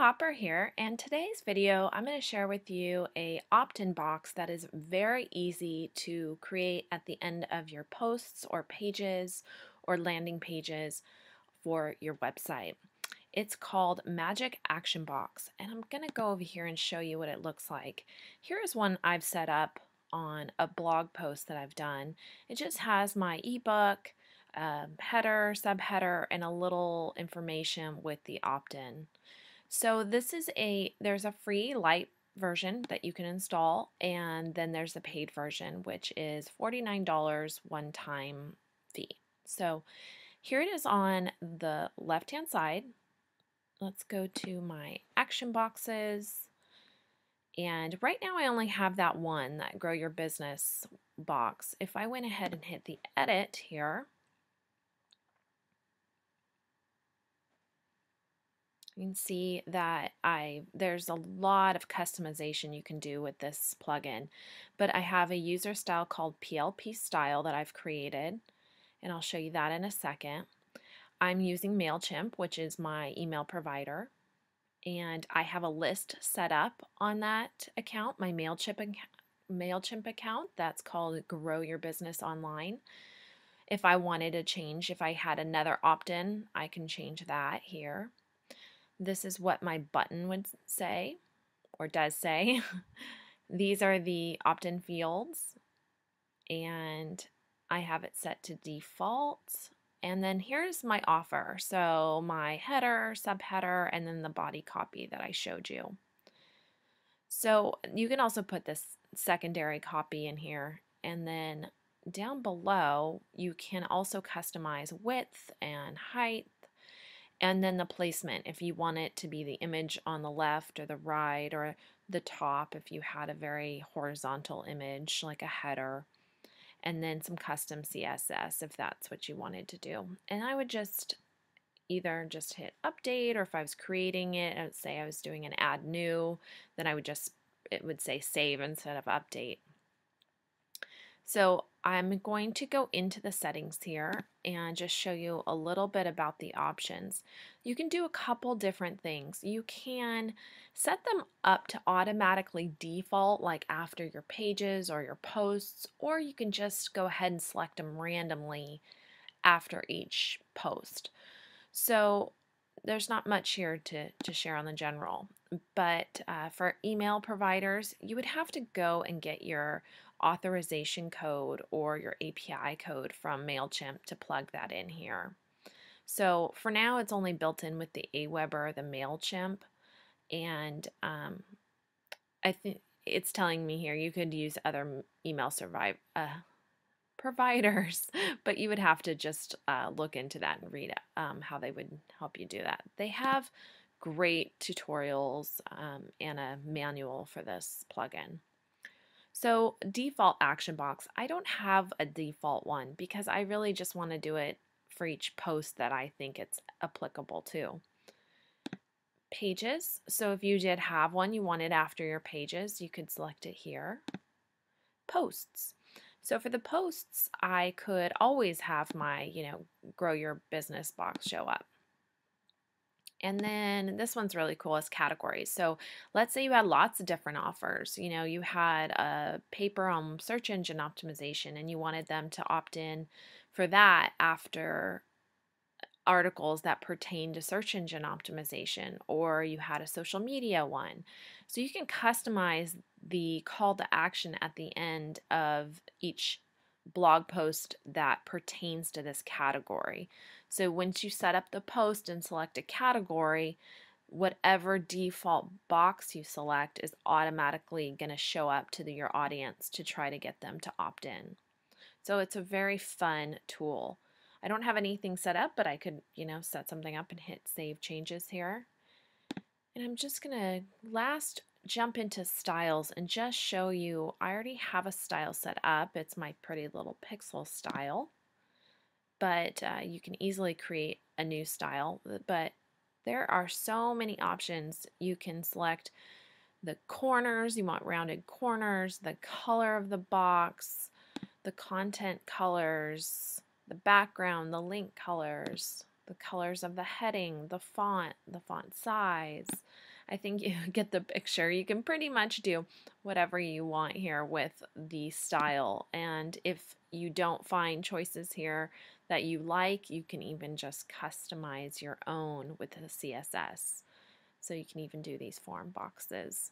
Hopper here, and today's video I'm going to share with you a opt-in box that is very easy to create at the end of your posts or pages or landing pages for your website. It's called Magic Action Box, and I'm going to go over here and show you what it looks like. Here is one I've set up on a blog post that I've done. It just has my ebook, header, subheader, and a little information with the opt-in. So there's a free light version that you can install, and then there's a paid version, which is $49 one-time fee. So here it is on the left-hand side. Let's go to my action boxes. And right now I only have that one, that Grow Your Business box. If I went ahead and hit the edit here, you can see that there's a lot of customization you can do with this plugin, but I have a user style called PLP style that I've created, and I'll show you that in a second. I'm using MailChimp, which is my email provider, and I have a list set up on that account, my MailChimp account that's called Grow Your Business Online. If I wanted to change, if I had another opt-in, I can change that here. This is what my button would say, or does say. These are the opt-in fields, and I have it set to default. And then here's my offer. So my header, subheader, and then the body copy that I showed you. So you can also put this secondary copy in here, and then down below you can also customize width and height, and then the placement if you want it to be the image on the left or the right or the top if you had a very horizontal image like a header, and then some custom CSS if that's what you wanted to do. And I would just either just hit update, or if I was creating it, I would say I was doing an add new, then it would say save instead of update. So I'm going to go into the settings here and just show you a little bit about the options. You can do a couple different things. You can set them up to automatically default like after your pages or your posts, or you can just go ahead and select them randomly after each post. So there's not much here to share on the general, but for email providers, you would have to go and get your authorization code or your API code from MailChimp to plug that in here. So for now, it's only built in with the Aweber, the MailChimp, and I think it's telling me here you could use other email providers, but you would have to just look into that and read how they would help you do that. They have great tutorials and a manual for this plugin. So default action box, I don't have a default one because I really just want to do it for each post that I think it's applicable to. Pages, so if you did have one you wanted after your pages, you could select it here. Posts. So for the posts, I could always have my, Grow Your Business box show up. And then this one's really cool is categories. So let's say you had lots of different offers. You had a paper on search engine optimization and you wanted them to opt in for that after articles that pertain to search engine optimization, or you had a social media one. So you can customize the call to action at the end of each blog post that pertains to this category. So once you set up the post and select a category, whatever default box you select is automatically going to show up to your audience to try to get them to opt in. So it's a very fun tool. I don't have anything set up, but I could, set something up and hit save changes here. And I'm just going to last jump into styles and just show you, I already have a style set up. It's my pretty little pixel style, but you can easily create a new style. But there are so many options. You can select the corners, you want rounded corners, the color of the box, the content colors, the background, the link colors, the colors of the heading, the font size, I think you get the picture. You can pretty much do whatever you want here with the style. And if you don't find choices here that you like, you can even just customize your own with the CSS. So you can even do these form boxes.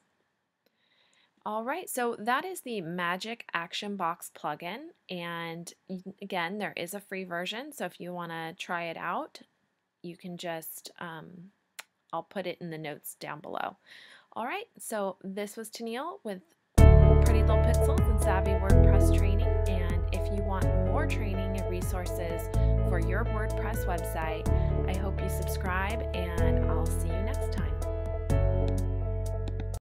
All right, so that is the Magic Action Box plugin, and again, there is a free version, so if you want to try it out, you can just, I'll put it in the notes down below. All right, so this was Tennille with Pretty Little Pixels and Savvy WordPress training, and if you want more training and resources for your WordPress website, I hope you subscribe, and I'll see you next time.